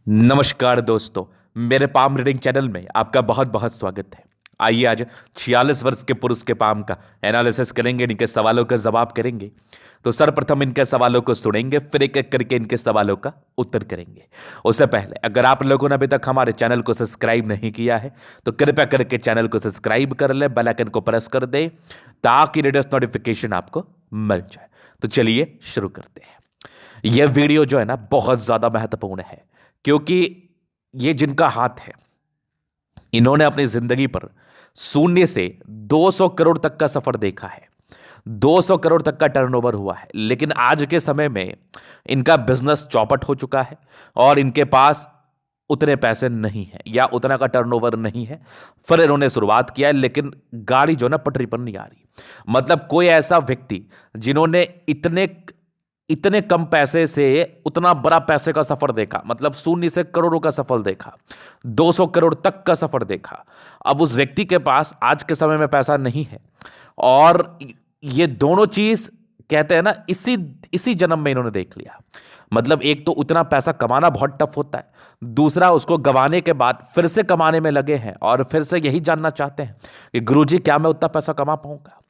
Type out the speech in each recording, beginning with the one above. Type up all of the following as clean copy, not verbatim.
नमस्कार दोस्तों। मेरे पाम रीडिंग चैनल में आपका बहुत बहुत स्वागत है। आइए आज 46 वर्ष के पुरुष के पाम का एनालिसिस करेंगे, इनके सवालों का जवाब करेंगे। तो सर्वप्रथम इनके सवालों को सुनेंगे, फिर एक एक करके इनके सवालों का उत्तर करेंगे। उससे पहले अगर आप लोगों ने अभी तक हमारे चैनल को सब्सक्राइब नहीं किया है तो कृपया करके चैनल को सब्सक्राइब कर ले, बेल आइकन को प्रेस कर दे ताकि लेटेस्ट नोटिफिकेशन आपको मिल जाए। तो चलिए शुरू करते हैं। यह वीडियो जो है ना बहुत ज्यादा महत्वपूर्ण है, क्योंकि ये जिनका हाथ है, इन्होंने अपनी जिंदगी पर शून्य से 200 करोड़ तक का सफर देखा है। 200 करोड़ तक का टर्नओवर हुआ है, लेकिन आज के समय में इनका बिजनेस चौपट हो चुका है और इनके पास उतने पैसे नहीं है या उतना का टर्नओवर नहीं है। फिर इन्होंने शुरुआत किया है, लेकिन गाड़ी जो ना पटरी पर नहीं आ रही। मतलब कोई ऐसा व्यक्ति जिन्होंने इतने इतने कम पैसे से उतना बड़ा पैसे का सफर देखा, मतलब शून्य से करोड़ों का सफर देखा, 200 करोड़ तक का सफर देखा। अब उस व्यक्ति के पास आज के समय में पैसा नहीं है, और ये दोनों चीज कहते हैं ना, इसी इसी जन्म में इन्होंने देख लिया। मतलब एक तो उतना पैसा कमाना बहुत टफ होता है, दूसरा उसको गंवाने के बाद फिर से कमाने में लगे हैं और फिर से यही जानना चाहते हैं कि गुरुजी क्या मैं उतना पैसा कमा पाऊंगा।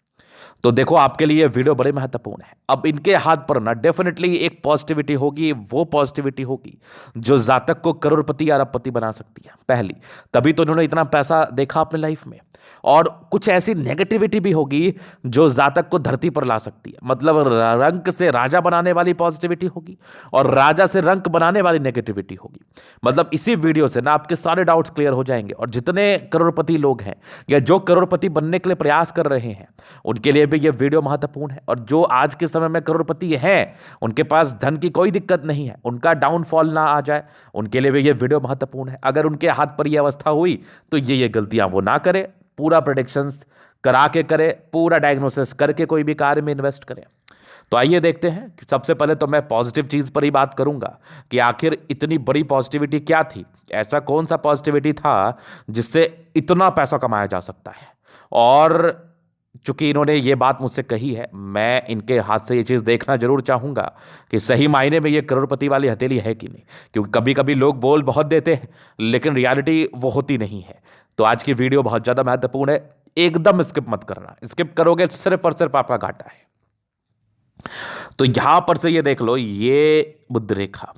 तो देखो, आपके लिए वीडियो बड़े महत्वपूर्ण है। अब इनके हाथ पर ना डेफिनेटली एक पॉजिटिविटी होगी, वो पॉजिटिविटी होगी जो जातक को करोड़पति अरबपति बना सकती है। पहली, तभी तो इन्होंने इतना पैसा देखा अपने लाइफ में। और कुछ ऐसी नेगेटिविटी भी होगी जो जातक को धरती पर ला सकती है। मतलब रंक से राजा बनाने वाली पॉजिटिविटी होगी और राजा से रंक बनाने वाली नेगेटिविटी होगी। मतलब इसी वीडियो से ना आपके सारे डाउट्स क्लियर हो जाएंगे, और जितने करोड़पति लोग हैं या जो करोड़पति बनने के लिए प्रयास कर रहे हैं उनके लिए भी यह वीडियो महत्वपूर्ण है। और जो आज के समय में करोड़पति हैं, उनके पास धन की कोई दिक्कत नहीं है, उनका डाउनफॉल ना आ जाए, उनके लिए भी यह वीडियो महत्वपूर्ण है। अगर उनके हाथ पर यह अवस्था हुई तो ये गलतियां वो ना करे, पूरा प्रेडिक्शंस करा के करे, पूरा डायग्नोसिस करके कोई भी कार्य में इन्वेस्ट करें। तो आइए देखते हैं कि सबसे पहले तो मैं पॉजिटिव चीज पर ही बात करूंगा कि आखिर इतनी बड़ी पॉजिटिविटी क्या थी, ऐसा कौन सा पॉजिटिविटी था जिससे इतना पैसा कमाया जा सकता है। और चूंकि इन्होंने ये बात मुझसे कही है, मैं इनके हाथ से ये चीज़ देखना जरूर चाहूँगा कि सही मायने में ये करोड़पति वाली हथेली है कि नहीं। क्योंकि कभी कभी लोग बोल बहुत देते हैं लेकिन रियलिटी वो होती नहीं है। तो आज की वीडियो बहुत ज़्यादा महत्वपूर्ण है, एकदम स्किप मत करना। स्किप करोगे सिर्फ और सिर्फ आपका घाटा है। तो यहां पर से ये देख लो, ये बुद्ध रेखा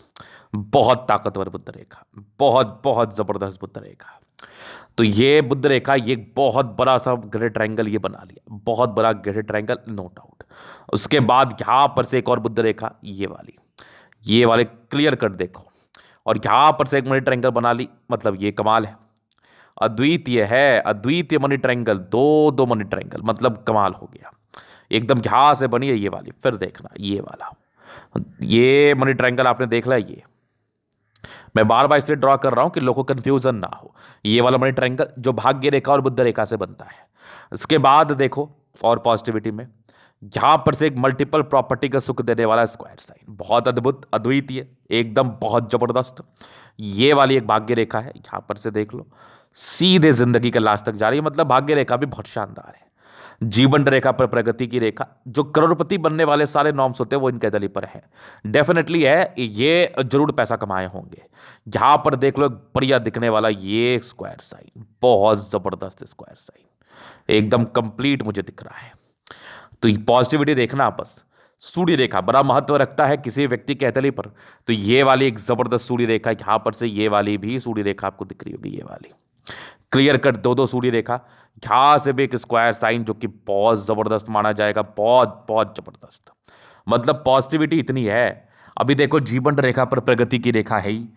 बहुत ताकतवर बुद्ध रेखा, बहुत बहुत जबरदस्त बुद्ध रेखा। तो ये बुद्ध रेखा, ये बहुत बड़ा सा ग्रेट ट्रायंगल ये बना लिया, बहुत बड़ा ग्रेट ट्रायंगल, नो डाउट। उसके बाद यहां पर से एक और बुद्ध रेखा, ये वाले क्लियर कट देखो, और यहां पर से एक मनी ट्रायंगल बना ली। मतलब ये कमाल है, अद्वितीय है, अद्वितीय मनी ट्रायंगल, दो दो मनी ट्रायंगल, मतलब कमाल हो गया एकदम। यहां से बनी है ये वाली, फिर देखना ये वाला, ये मनी ट्रायंगल आपने देख लिया। ये मैं बार बार इसलिए ड्रॉ कर रहा हूं कि लोगों को कंफ्यूजन ना हो। ये वाला मनी ट्रायंगल जो भाग्य रेखा और बुद्ध रेखा से बनता है। इसके बाद देखो, और पॉजिटिविटी में यहां पर से एक मल्टीपल प्रॉपर्टी का सुख देने वाला स्क्वायर साइन, बहुत अद्भुत, अद्वितीय, एकदम बहुत जबरदस्त। ये वाली एक भाग्य रेखा है, यहां पर से देख लो, सीधे जिंदगी के लास्ट तक जा रही है। मतलब भाग्य रेखा भी बहुत शानदार है। जीवन रेखा पर प्रगति की रेखा, जो करोड़पति बनने वाले सारे नॉर्म्स होते हैं वो इनके दली पर है। डेफिनेटली है, ये जरूर पैसा कमाए होंगे। यहां पर देख लो एक बढ़िया दिखने वाला ये स्क्वायर साइन, बहुत जबरदस्त स्क्वायर साइन, एकदम कंप्लीट मुझे दिख रहा है। तो पॉजिटिविटी देखना, बस सूर्य रेखा बड़ा महत्व रखता है किसी व्यक्ति के हथेली पर। तो ये वाली एक जबरदस्त सूर्य रेखा, यहां पर से ये वाली भी सूर्य रेखा आपको दिख रही होगी, ये वाली क्लियर कट दो दो सूर्य रेखा। यहां से भी एक स्क्वायर साइन जो कि बहुत जबरदस्त माना जाएगा, बहुत बहुत जबरदस्त। मतलब पॉजिटिविटी इतनी है। अभी देखो, जीवन रेखा पर प्रगति की रेखा है ही,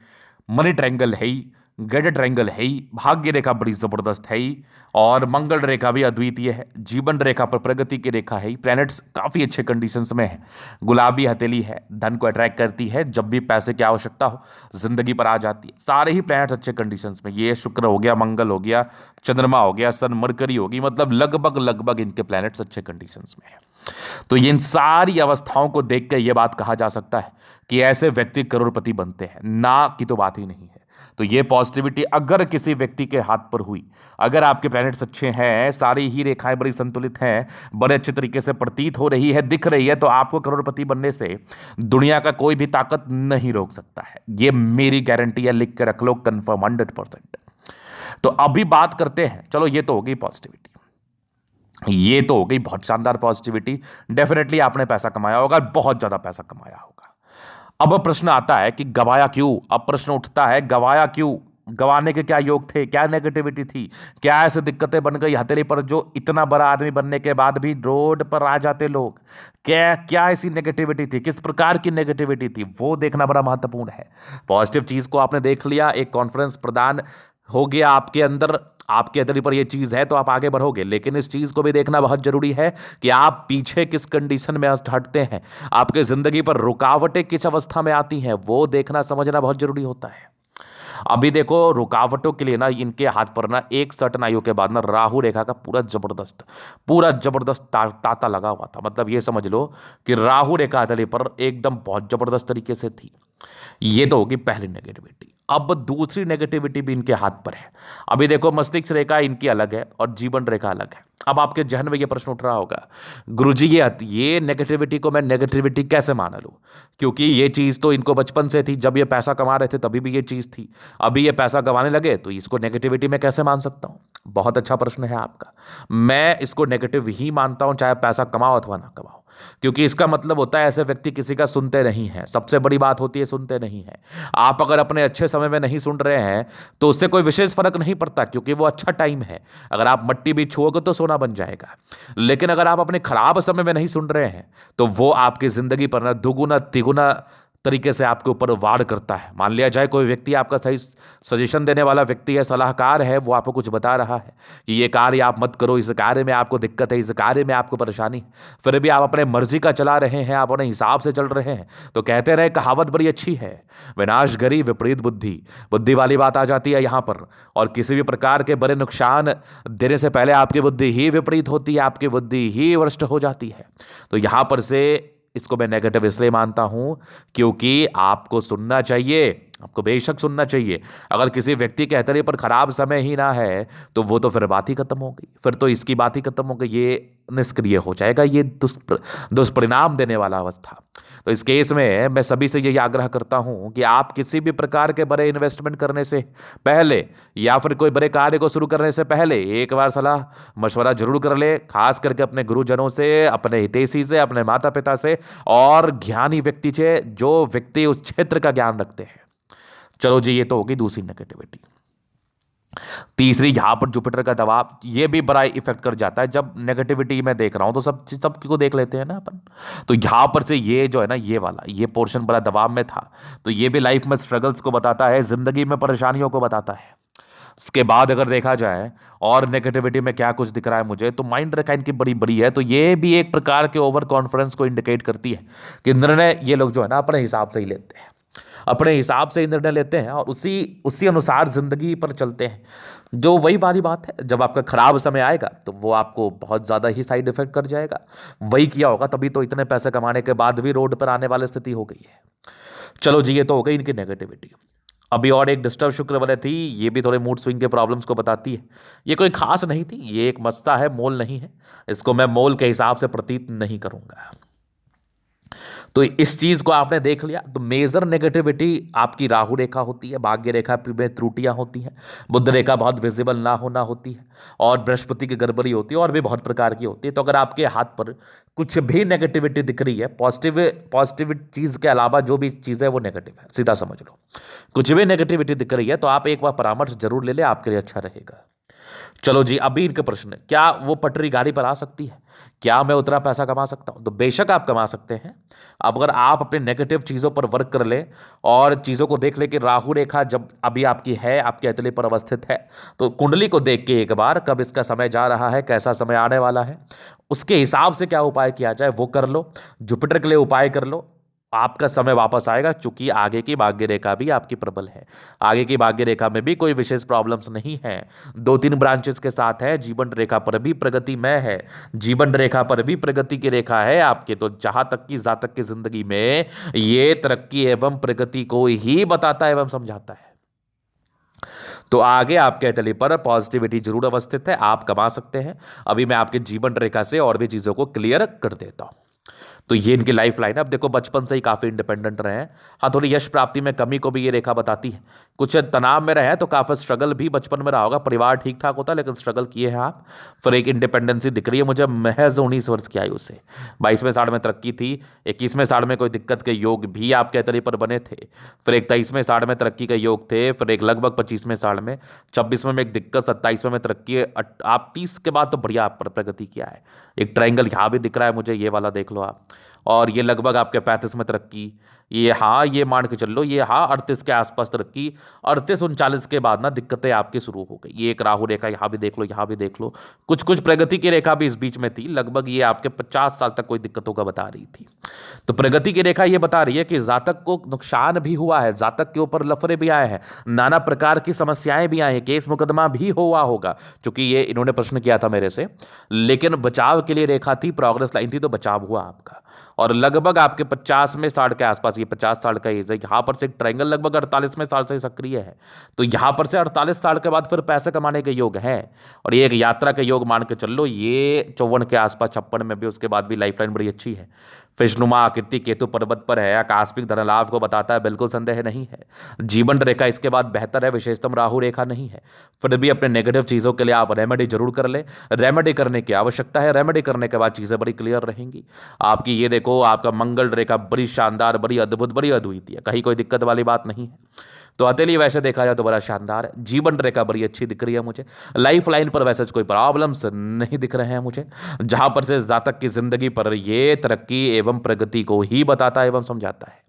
मनी ट्रायंगल है ही, गैड ट्रायंगल है ही, भाग्य रेखा बड़ी जबरदस्त है ही, और मंगल रेखा भी अद्वितीय है। जीवन रेखा पर प्रगति की रेखा है ही, प्लैनेट्स काफी अच्छे कंडीशंस में है। गुलाबी हथेली है, धन को अट्रैक्ट करती है, जब भी पैसे की आवश्यकता हो जिंदगी पर आ जाती है। सारे ही प्लैनेट्स अच्छे कंडीशंस में, ये शुक्र हो गया, मंगल हो गया, चंद्रमा हो गया, सन, मरकरी होगी, मतलब लगभग लगभग इनके प्लैनेट्स अच्छे कंडीशंस में है। तो इन सारी अवस्थाओं को देख कर यह बात कहा जा सकता है कि ऐसे व्यक्ति करोड़पति बनते हैं, ना की तो बात ही नहीं है। तो ये पॉजिटिविटी अगर किसी व्यक्ति के हाथ पर हुई, अगर आपके प्लैनेट्स अच्छे हैं, सारी ही रेखाएं बड़ी संतुलित हैं, बड़े अच्छे तरीके से प्रतीत हो रही है, दिख रही है, तो आपको करोड़पति बनने से दुनिया का कोई भी ताकत नहीं रोक सकता है। ये मेरी गारंटी है, लिख के रख लो, कंफर्म 100%। तो अभी बात करते हैं, चलो ये तो हो गई पॉजिटिविटी, ये तो हो गई बहुत शानदार पॉजिटिविटी। डेफिनेटली आपने पैसा कमाया होगा, बहुत ज्यादा पैसा कमाया होगा। अब प्रश्न आता है कि गवाया क्यों? अब प्रश्न उठता है, गवाया क्यों? गवाने के क्या योग थे? क्या नेगेटिविटी थी? क्या ऐसे दिक्कतें बन गई हथेली पर जो इतना बड़ा आदमी बनने के बाद भी रोड पर आ जाते लोग? क्या क्या ऐसी नेगेटिविटी थी? किस प्रकार की नेगेटिविटी थी? वो देखना बड़ा महत्वपूर्ण है। पॉजिटिव चीज को आपने देख लिया, एक कॉन्फिडेंस प्रदान हो गया आपके अंदर, आपके हथेली पर ये चीज है तो आप आगे बढ़ोगे। लेकिन इस चीज को भी देखना बहुत जरूरी है कि आप पीछे किस कंडीशन में हटते हैं, आपके जिंदगी पर रुकावटें किस अवस्था में आती हैं, वो देखना समझना बहुत जरूरी होता है। अभी देखो, रुकावटों के लिए ना इनके हाथ पर ना एक सर्टन आयु के बाद ना राहु रेखा का पूरा जबरदस्त तांता लगा हुआ था। मतलब ये समझ लो कि राहु रेखा हथेली पर एकदम बहुत जबरदस्त तरीके से थी। ये तो होगी पहली नेगेटिविटी। अब दूसरी नेगेटिविटी भी इनके हाथ पर है। अभी देखो, मस्तिष्क रेखा इनकी अलग है और जीवन रेखा अलग है। अब आपके जहन में ये प्रश्न उठ रहा होगा, गुरुजी ये नेगेटिविटी को मैं नेगेटिविटी कैसे मान लूं? क्योंकि ये चीज तो इनको बचपन से थी, जब ये पैसा कमा रहे थे तभी भी ये चीज थी, अभी ये पैसा कमाने लगे तो इसको नेगेटिविटी में कैसे मान सकता हूं? बहुत अच्छा प्रश्न है आपका। मैं इसको नेगेटिव ही मानता हूं, चाहे पैसा कमाओ अथवा ना कमाओ। क्योंकि इसका मतलब होता है ऐसे व्यक्ति किसी का सुनते नहीं है। सबसे बड़ी बात होती है सुनते नहीं है। आप अगर अपने अच्छे समय में नहीं सुन रहे हैं तो उससे कोई विशेष फर्क नहीं पड़ता, क्योंकि वो अच्छा टाइम है। अगर आप मट्टी भी छुओगे तो सोना बन जाएगा। लेकिन अगर आप अपने खराब समय में नहीं सुन रहे हैं तो वो आपकी जिंदगी पर ना दुगुना तिगुना तरीके से आपके ऊपर वार करता है। मान लिया जाए कोई व्यक्ति आपका सही सजेशन देने वाला व्यक्ति है, सलाहकार है, वो आपको कुछ बता रहा है कि ये कार्य आप मत करो, इस कार्य में आपको दिक्कत है, इस कार्य में आपको परेशानी है, फिर भी आप अपने मर्जी का चला रहे हैं, आप अपने हिसाब से चल रहे हैं। तो कहते रहे, कहावत बड़ी अच्छी है, विनाशगरी विपरीत बुद्धि। बुद्धि वाली बात आ जाती है यहाँ पर। और किसी भी प्रकार के बड़े नुकसान देने से पहले आपकी बुद्धि ही विपरीत होती है, आपकी बुद्धि ही भ्रष्ट हो जाती है। तो यहाँ पर से इसको मैं नेगेटिव इसलिए मानता हूं क्योंकि आपको सुनना चाहिए, आपको बेशक सुनना चाहिए। अगर किसी व्यक्ति के हथेली पर खराब समय ही ना है तो वो तो फिर बात ही खत्म हो गई, फिर तो इसकी बात ही खत्म हो गई, ये निष्क्रिय हो जाएगा, ये दुष्परिणाम देने वाला अवस्था। तो इस केस में मैं सभी से यही आग्रह करता हूं कि आप किसी भी प्रकार के बड़े इन्वेस्टमेंट करने से पहले या फिर कोई बड़े कार्य को शुरू करने से पहले एक बार सलाह मशवरा जरूर कर ले, खास करके अपने गुरुजनों से, अपने हितैषी से, अपने माता पिता से और ज्ञानी व्यक्ति से, जो व्यक्ति उस क्षेत्र का ज्ञान रखते हैं। चलो जी, ये तो होगी दूसरी नेगेटिविटी। तीसरी, यहां पर जुपिटर का दबाव, ये भी बड़ा इफेक्ट कर जाता है। जब नेगेटिविटी मैं देख रहा हूं तो सब को देख लेते हैं ना अपन। तो यहां पर से ये जो है ना, ये पोर्शन बड़ा दबाव में था। तो ये भी लाइफ में स्ट्रगल्स को बताता है, जिंदगी में परेशानियों को बताता है। इसके बाद अगर देखा जाए और नेगेटिविटी में क्या कुछ दिख रहा है मुझे, तो माइंड रेखा इनकी बड़ी बड़ी है। तो ये भी एक प्रकार के ओवर कॉन्फिडेंस को इंडिकेट करती है कि निर्णय ये लोग जो है ना अपने हिसाब से ही लेते हैं, अपने हिसाब से ही निर्णय लेते हैं और उसी उसी अनुसार जिंदगी पर चलते हैं। जो वही वाली बात है, जब आपका खराब समय आएगा तो वो आपको बहुत ज़्यादा ही साइड इफेक्ट कर जाएगा। वही किया होगा, तभी तो इतने पैसे कमाने के बाद भी रोड पर आने वाली स्थिति हो गई है। चलो जी, ये तो हो गई इनकी नेगेटिविटी। अभी और एक डिस्टर्ब शुक्र वाले थी, ये भी थोड़े मूड स्विंग के प्रॉब्लम्स को बताती है। ये कोई खास नहीं थी, ये एक मस्ता है, मोल नहीं है। इसको मैं मोल के हिसाब से प्रतीत नहीं करूंगा। तो इस चीज को आपने देख लिया। तो मेजर नेगेटिविटी आपकी राहु रेखा होती है, भाग्य रेखा में त्रुटियां होती हैं, बुध रेखा बहुत विजिबल ना होना होती है, और बृहस्पति की गड़बड़ी होती है, और भी बहुत प्रकार की होती है। तो अगर आपके हाथ पर कुछ भी नेगेटिविटी दिख रही है, पॉजिटिव चीज के अलावा जो भी चीज है वो नेगेटिव है, सीधा समझ लो। कुछ भी नेगेटिविटी दिख रही है तो आप एक बार परामर्श जरूर ले ले, आपके लिए अच्छा रहेगा। चलो जी, अभी इनका प्रश्न है, क्या वो पटरी गाड़ी पर आ सकती है? क्या मैं उतना पैसा कमा सकता हूं? तो बेशक आप कमा सकते हैं। अब अगर आप अपने नेगेटिव चीजों पर वर्क कर ले और चीजों को देख ले कि राहु रेखा जब अभी आपकी है, आपके हथेली पर अवस्थित है, तो कुंडली को देख के एक बार कब इसका समय जा रहा है, कैसा समय आने वाला है, उसके हिसाब से क्या उपाय किया जाए वो कर लो। जुपिटर के लिए उपाय कर लो, आपका समय वापस आएगा। चूंकि आगे की भाग्य रेखा भी आपकी प्रबल है, आगे की भाग्य रेखा में भी कोई विशेष प्रॉब्लम्स नहीं है, 2-3 ब्रांचेस के साथ है, जीवन रेखा पर भी प्रगति में है, जीवन रेखा पर भी प्रगति की रेखा है आपके। तो जहां तक की जातक की जिंदगी में ये तरक्की एवं प्रगति को ही बताता है एवं समझाता है। तो आगे आपके तली पर पॉजिटिविटी जरूर अवस्थित है, आप कमा सकते हैं। अभी मैं आपके जीवन रेखा से और भी चीजों को क्लियर कर देता हूं। तो ये इनकी लाइफ लाइन है। अब देखो बचपन से ही काफी इंडिपेंडेंट रहे हैं। हाँ, थोड़ी यश प्राप्ति में कमी को भी ये रेखा बताती है। कुछ तनाव में रहे हैं तो काफी स्ट्रगल भी बचपन में रहा होगा। परिवार ठीक ठाक होता है लेकिन स्ट्रगल किए हैं आप। फिर एक इंडिपेंडेंसी दिख रही है मुझे महज 19 वर्ष की आयु से। 22वें साल में तरक्की थी। 21वें साल में कोई दिक्कत के योग भी आपके तरी पर बने थे। फिर एक 23वें साल में तरक्की के योग थे। फिर एक लगभग 25वें साल में, 26वें में एक दिक्कत, 27वें में तरक्की। आप 30 के बाद तो बढ़िया आप प्रगति किया है। एक ट्रायंगल यहाँ भी दिख रहा है मुझे, ये वाला देख लो आप। और ये लगभग आपके 35 में तरक्की। ये हाँ, ये मान के चल लो, ये हाँ 38 के आसपास तरक्की। 38-39 के बाद ना दिक्कतें आपकी शुरू हो गई। ये एक राहु रेखा यहाँ भी देख लो, यहाँ भी देख लो। कुछ कुछ प्रगति की रेखा भी इस बीच में थी। लगभग ये आपके 50 साल तक कोई दिक्कतों का बता रही थी। तो प्रगति की रेखा ये बता रही है कि जातक को नुकसान भी हुआ है, जातक के ऊपर लफड़े भी आए हैं, नाना प्रकार की समस्याएं भी आई हैं, केस मुकदमा भी हुआ होगा। क्योंकि ये इन्होंने प्रश्न किया था मेरे से, लेकिन बचाव के लिए रेखा थी, प्रोग्रेस लाइन थी, तो बचाव हुआ आपका। और लगभग आपके 50वें साल के आसपास, ये 50 साल का एज है, यहां पर से एक ट्रायंगल लगभग 48वें साल से सक्रिय है। तो यहां पर से 48 साल के बाद फिर पैसे कमाने के योग हैं। और ये एक यात्रा के योग मान के चल लो। ये 54 के आसपास, 56 में भी, उसके बाद भी लाइफ लाइन बड़ी अच्छी है। फिशनुमा आकृति केतु पर्वत पर है, आकस्मिक धन लाभ को बताता है, बिल्कुल संदेह नहीं है। जीवन रेखा इसके बाद बेहतर है, विशेषतम राहु रेखा नहीं है। फिर भी अपने नेगेटिव चीजों के लिए आप रेमेडी जरूर कर ले। रेमेडी करने की आवश्यकता है, रेमेडी करने के बाद चीजें बड़ी क्लियर रहेंगी आपकी। ये देखो आपका मंगल रेखा बड़ी शानदार, बड़ी अद्भुत, बड़ी अद्वितीय, कहीं कोई दिक्कत वाली बात नहीं है। तो हथेली वैसे देखा जाए तो बड़ा शानदार है। जीवन रेखा बड़ी अच्छी दिख रही है मुझे। लाइफ लाइन पर वैसे कोई प्रॉब्लम्स नहीं दिख रहे हैं मुझे, जहां पर से जातक की जिंदगी पर ये तरक्की एवं प्रगति को ही बताता है एवं समझाता है।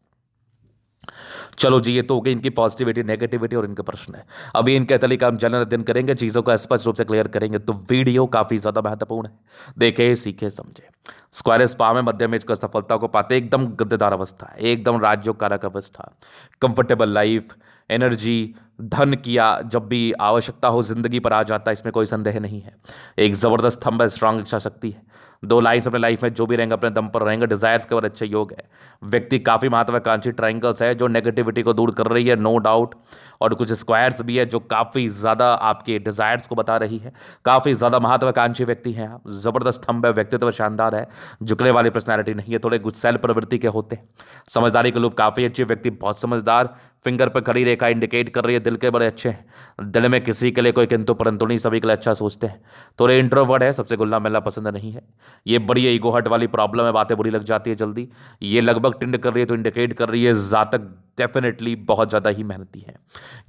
चलो जी, ये तो हो गई इनकी पॉजिटिविटी, नेगेटिविटी और इनके प्रश्न है। अभी इनके तली का हम जनरल अध्ययन करेंगे, चीजों को स्पष्ट रूप से क्लियर करेंगे। तो वीडियो काफी ज्यादा महत्वपूर्ण है, देखे सीखे समझे। स्क्वायर स्पा में मध्यम एज को सफलता को पाते, एकदम गद्देदार अवस्था है, एकदम राजयोग कारक अवस्था, कंफर्टेबल लाइफ, एनर्जी, धन किया जब भी आवश्यकता हो जिंदगी पर आ जाता है, इसमें कोई संदेह नहीं है। एक जबरदस्त स्तंभ है, स्ट्रांग इच्छा शक्ति है। 2 लाइन्स अपने लाइफ में जो भी रहेंगे अपने दम पर रहेंगे। डिजायर्स के बाद अच्छे योग है। व्यक्ति काफी महत्वाकांक्षी ट्रायंगल्स है जो नेगेटिविटी को दूर कर रही है, नो डाउट। और कुछ स्क्वायर्स भी है जो काफी ज्यादा आपके डिजायर्स को बता रही है। काफी ज्यादा महत्वाकांक्षी व्यक्ति हैं आप। जबरदस्त स्तंभ है, व्यक्तित्व शानदार है, झुकने वाली पर्सनैलिटी नहीं है, थोड़े गुस्सैल प्रवृत्ति के होते हैं। समझदारी के लोग काफी अच्छे व्यक्ति, बहुत समझदार। फिंगर पर खड़ी रेखा इंडिकेट कर रही है दिल के बड़े अच्छे हैं। दिल में किसी के लिए कोई किंतु परंतु नहीं, सभी के लिए अच्छा सोचते हैं। थोड़े इंट्रोवर्ट है, सबसे घुलना मिलना पसंद नहीं है। ये बड़ी ईगो हट वाली प्रॉब्लम है, बातें बुरी लग जाती है जल्दी। ये लगभग टिंड कर रही है तो इंडिकेट कर रही है जातक डेफिनेटली बहुत ज़्यादा ही मेहनती है।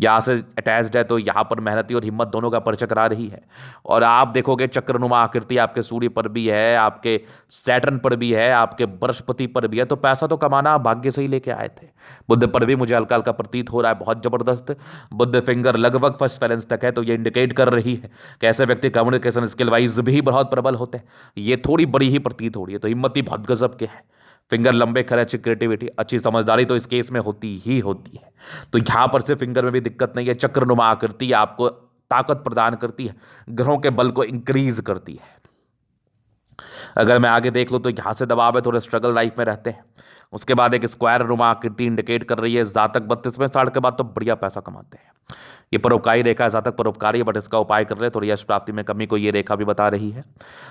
यहाँ से अटैच्ड है तो यहाँ पर मेहनती और हिम्मत दोनों का परिचय करा रही है। और आप देखोगे चक्रनुमा आकृति आपके सूर्य पर भी है, आपके सैटर्न पर भी है, आपके बृहस्पति पर भी है। तो पैसा तो कमाना आप भाग्य से ही लेके आए थे। बुध पर भी मुझे हल्का हल्का प्रतीत हो रहा है, बहुत जबरदस्त। बुध फिंगर लगभग फर्स्ट बैलेंस तक है, तो ये इंडिकेट कर रही है कि ऐसे व्यक्ति कम्युनिकेशन स्किल वाइज भी बहुत प्रबल होते हैं। ये थोड़ी बड़ी ही प्रतीत हो रही है, तो हिम्मत ही बहुत गजब के है। फिंगर लंबे खड़े, अच्छी क्रिएटिविटी, अच्छी समझदारी तो इस केस में होती ही होती है। तो यहां पर से फिंगर में भी दिक्कत नहीं है। चक्रनुमा आकृति आपको ताकत प्रदान करती है, ग्रहों के बल को इंक्रीज करती है। अगर मैं आगे देख लूँ तो यहाँ से दबाव है, थोड़े स्ट्रगल लाइफ में रहते हैं। उसके बाद एक स्क्वायर नुमा आकृति इंडिकेट कर रही है जातक 32वें साल के बाद तो बढ़िया पैसा कमाते हैं। ये परोपकारी रेखा है, जातक परोपकारी है, बट इसका उपाय कर रहे हैं, थोड़ी यश प्राप्ति में कमी को ये रेखा भी बता रही है।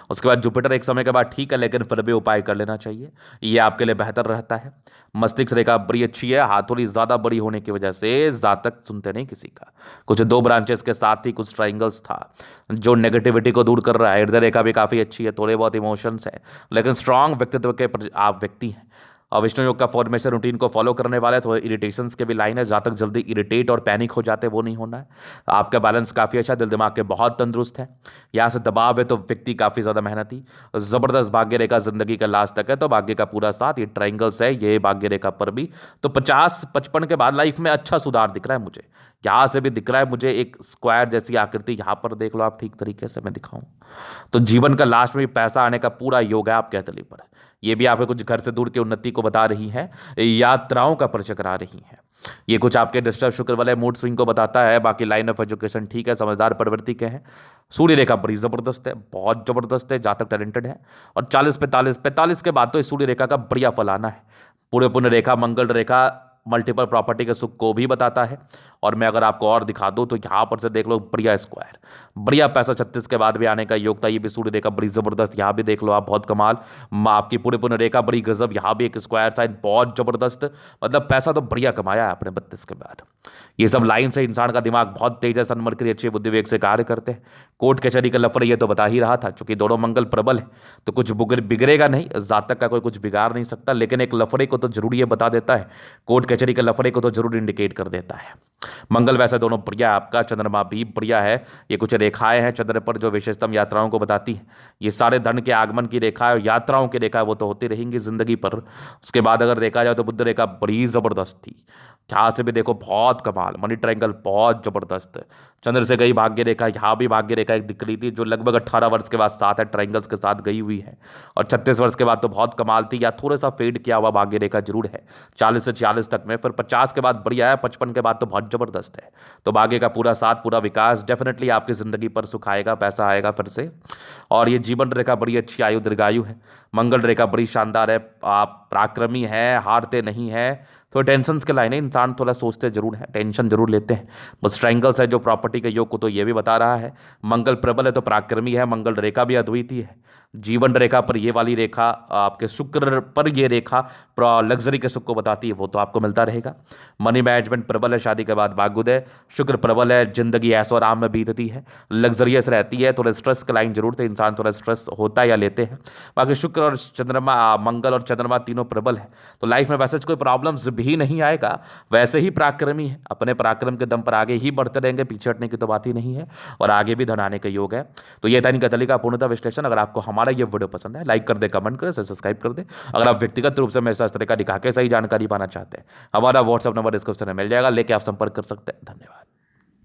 उसके बाद जुपिटर एक समय के बाद ठीक है, लेकिन फिर भी उपाय कर लेना चाहिए, ये आपके लिए बेहतर रहता है। मस्तिष्क रेखा बड़ी अच्छी है, हाथ थोड़ी ज्यादा बड़ी होने की वजह से जातक सुनते नहीं किसी का। कुछ 2 ब्रांचेस के साथ ही कुछ ट्राइंगल्स था जो नेगेटिविटी को दूर कर रहा है। हृदय रेखा भी काफी अच्छी है, थोड़े बहुत इमोशंस है, लेकिन स्ट्रांग व्यक्तित्व के आप व्यक्ति हैं। और विष्णु योग का फॉर्मेशन रूटीन को फॉलो करने वाले, थोड़े इरिटेशंस के भी लाइन है, जातक जल्दी इरिटेट और पैनिक हो जाते हैं, वो नहीं होना है। आपका बैलेंस काफ़ी अच्छा, दिल दिमाग के बहुत तंदुरुस्त है। यहाँ से दबाव है तो व्यक्ति काफ़ी ज़्यादा मेहनती, ज़बरदस्त भाग्य रेखा जिंदगी का लास्ट तक है, तो भाग्य का पूरा साथ। ये ट्राइंगल्स है, ये भाग्य रेखा पर भी तो 50-55 के बाद लाइफ में अच्छा सुधार दिख रहा है मुझे। यहाँ से भी दिख रहा है मुझे एक स्क्वायर जैसी आकृति, यहाँ पर देख लो आप ठीक तरीके से मैं दिखाऊं तो जीवन का लास्ट में भी पैसा आने का पूरा योग है आपके हथेली पर। ये भी आपके कुछ घर से दूर की उन्नति को बता रही है, यात्राओं का परिचय करा रही है। ये कुछ आपके डिस्टर्ब शुक्र वाले मूड स्विंग को बताता है। बाकी लाइन ऑफ एजुकेशन ठीक है, समझदार प्रवृत्ति के हैं। सूर्य रेखा बड़ी जबरदस्त है, बहुत जबरदस्त है, जातक टैलेंटेड है। और 40-45 के बाद तो इस सूर्य रेखा का बढ़िया फल आना है। पूरे पुण्य रेखा, मंगल रेखा मल्टीपल प्रॉपर्टी के सुख को भी बताता है। और मैं अगर आपको और दिखा दूं तो यहाँ पर से देख लो, बढ़िया स्क्वायर, बढ़िया पैसा 36 के बाद भी आने का योग था। ये भी सूर्य रेखा बड़ी जबरदस्त, यहाँ भी देख लो आप, बहुत कमाल। आपकी पूरे पूरे रेखा बड़ी गजब, यहाँ भी एक स्क्वायर साइन बहुत जबरदस्त। मतलब पैसा तो बढ़िया कमाया है आपने 32 के बाद। ये सब लाइन से इंसान का दिमाग बहुत तेज है, सन्मर अच्छे बुद्धि विवेक से कार्य करते हैं। कोर्ट कचहरी का लफड़े ये तो बता ही रहा था, चूंकि दोनों मंगल प्रबल है तो कुछ बिगड़ेगा नहीं, जातक का कोई कुछ बिगाड़ नहीं सकता, लेकिन एक लफड़े को तो जरूर ये बता देता है, कोर्ट कचहरी के लफड़े को तो जरूर इंडिकेट कर देता है। मंगल वैसे दोनों बढ़िया है आपका, चंद्रमा भी बढ़िया है। ये कुछ रेखाएं हैं चंद्र पर जो विशेषतम यात्राओं को बताती है। ये सारे धन के आगमन की रेखा है, यात्राओं की रेखा है, वो तो होती रहेंगी जिंदगी पर। उसके बाद अगर देखा जाए तो बुध रेखा बड़ी जबरदस्त थी, यहाँ से भी देखो बहुत कमाल, मनी ट्रायंगल बहुत जबरदस्त है। चंद्र से गई भाग्य रेखा, यहाँ भी भाग्य रेखा एक दिख रही थी जो लगभग 18 वर्ष के बाद 7 है ट्रायंगल्स के साथ गई हुई है। और 36 वर्ष के बाद तो बहुत कमाल थी, या थोड़ा सा फेड किया हुआ भाग्य रेखा जरूर है 40 से 46 तक में। फिर 50 के बाद बढ़िया है, 55 के बाद तो बहुत जबरदस्त है। तो भाग्य का पूरा साथ, पूरा विकास डेफिनेटली आपकी जिंदगी पर सुख आएगा, पैसा आएगा फिर से। और ये जीवन रेखा बड़ी अच्छी, आयु दीर्घायु है। मंगल रेखा बड़ी शानदार है, आप पराक्रमी है, हारते नहीं है। तो टेंशन के लाइन है, इंसान थोड़ा सोचते जरूर है, टेंशन जरूर लेते हैं। बस ट्रायंगल्स है जो प्रॉपर्टी के योग को तो ये भी बता रहा है। मंगल प्रबल है तो पराक्रमी है, मंगल रेखा भी अद्वितीय है। जीवन रेखा पर ये वाली रेखा, आपके शुक्र पर ये रेखा लग्जरी के सुख को बताती है, वो तो आपको मिलता रहेगा। मनी मैनेजमेंट प्रबल है, शादी के बाद भाग्योदय। शुक्र प्रबल है, जिंदगी ऐसो आराम में बीतती है, लग्जरियस रहती है। थोड़ा स्ट्रेस का लाइन जरूर थे, इंसान थोड़ा स्ट्रेस होता है या लेते हैं। बाकी शुक्र और चंद्रमा, मंगल और चंद्रमा तीनों प्रबल है, तो लाइफ में वैसे कोई प्रॉब्लम्स भी नहीं आएगा। वैसे ही पराक्रमी है, अपने पराक्रम के दम पर आगे ही बढ़ते रहेंगे, पीछे हटने की तो बात ही नहीं है। और आगे भी धन आने का योग है। तो ये था इनका तली का पूर्णतः विश्लेषण। अगर आपको हमारा ये वीडियो पसंद है, लाइक कर दे, कमेंट कर दे, सब्सक्राइब कर दे। अगर आप व्यक्तिगत रूप से मेरे साथ इस तरह का दिखा के सही जानकारी पाना चाहते हैं, हमारा व्हाट्सएप नंबर डिस्क्रिप्शन में मिल जाएगा, लेके आप संपर्क कर सकते हैं। धन्यवाद।